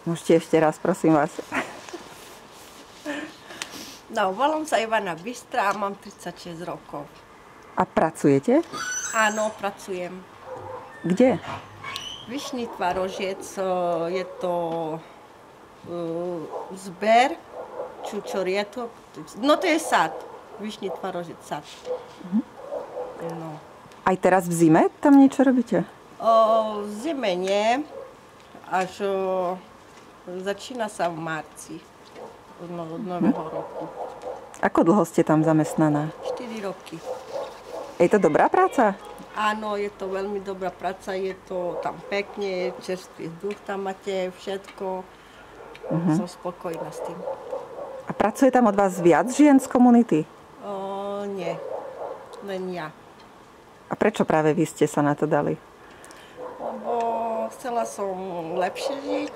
Môžete ešte raz, prosím vás. No, volám sa Ivana Bystra a mám 36 rokov. A pracujete? Áno, pracujem. Kde? Vyšný Tvarožiec, je to zber, čučorietok. No to je sad. Vyšný Tvarožiec sad. No. Aj teraz v zime tam niečo robíte? V zime nie, až začína sa v marci od nového roku. Ako dlho ste tam zamestnaná? 4 roky. Je to dobrá práca? Áno, je to veľmi dobrá práca, je to tam pekne, čerstvý vzduch tam máte, všetko. Som spokojná s tým. A pracuje tam od vás viac žien z komunity? Nie, len ja. A prečo práve vy ste sa na to dali? Lebo chcela som lepšie žiť.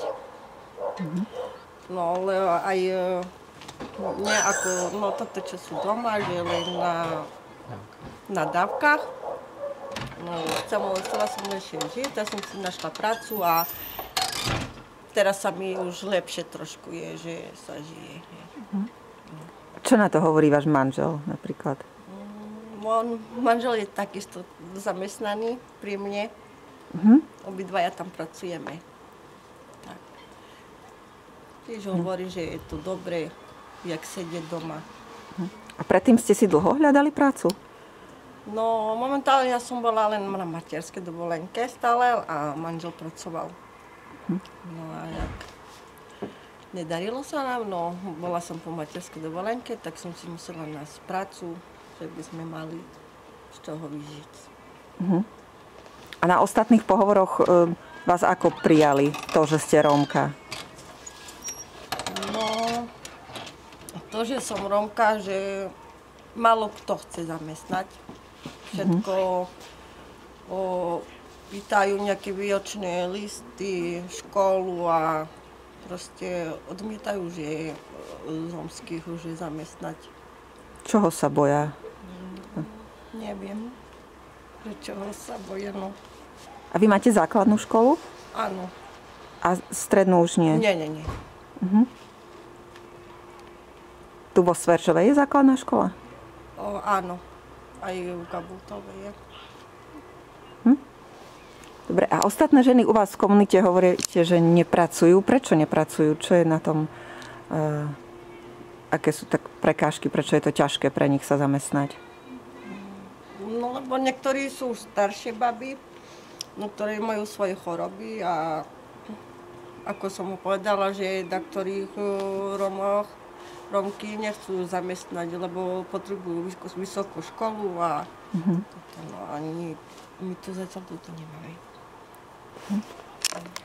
No, ale aj nie ako, no toto, čo sú doma, že len na dávkach. No, chcela som lepšie žiť, ja som si našla prácu a teraz sa mi už lepšie trošku je, že sa žije. Čo na to hovorí váš manžel napríklad? Manžel je takisto zamestnaný pri mne. Obidvaja tam pracujeme. Tak. Tiež hovorí, že je to dobré, jak sedieť doma. A predtým ste si dlho hľadali prácu? No, momentálne ja som bola len na materskej dovolenke stále a manžel pracoval. No a jak nedarilo sa nám, no bola som po materskej dovolenke, tak som si musela nájsť prácu, že by sme mali z čoho vyžiť. A na ostatných pohovoroch vás ako prijali to, že ste Rómka? No, to, že som Rómka, že málo kto chce zamestnať. Všetko pýtajú nejaké výročné listy, školu a proste odmietajú, že rómskych už zamestnať. Čoho sa boja? Neviem, čoho sa boja, no. A vy máte základnú školu? Áno. A strednú už nie? Nie. Tu vo Sverčovej je základná škola? Áno. Aj v Gabultovej je. Dobre, a ostatné ženy u vás v komunite hovoríte, že nepracujú. Prečo nepracujú? Čo je na tom? Aké sú tak prekážky? Prečo je to ťažké pre nich sa zamestnať? No, lebo niektorí sú staršie baby, no, ktorí majú svoje choroby a ako som mu povedala, že na ktorých Rómky nechcú zamestnať, lebo potrebujú vysokú školu a no, ani my tu zatiaľ toto nemáme.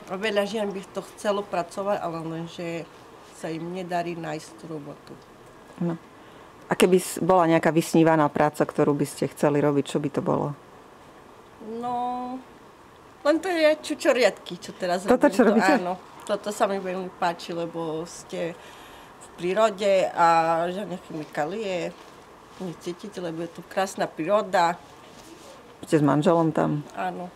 A veľa žien by to chcelo pracovať, ale lenže sa im nedarí nájsť tú robotu. No. A keby bola nejaká vysnívaná práca, ktorú by ste chceli robiť, čo by to bolo? No, len to je čučoriadky, čo teraz robím. Toto, čo robíte? Áno, toto sa mi veľmi páči, lebo ste v prírode a žiadne chemikálie necítite, lebo je tu krásna príroda. Ste s manželom tam? Áno.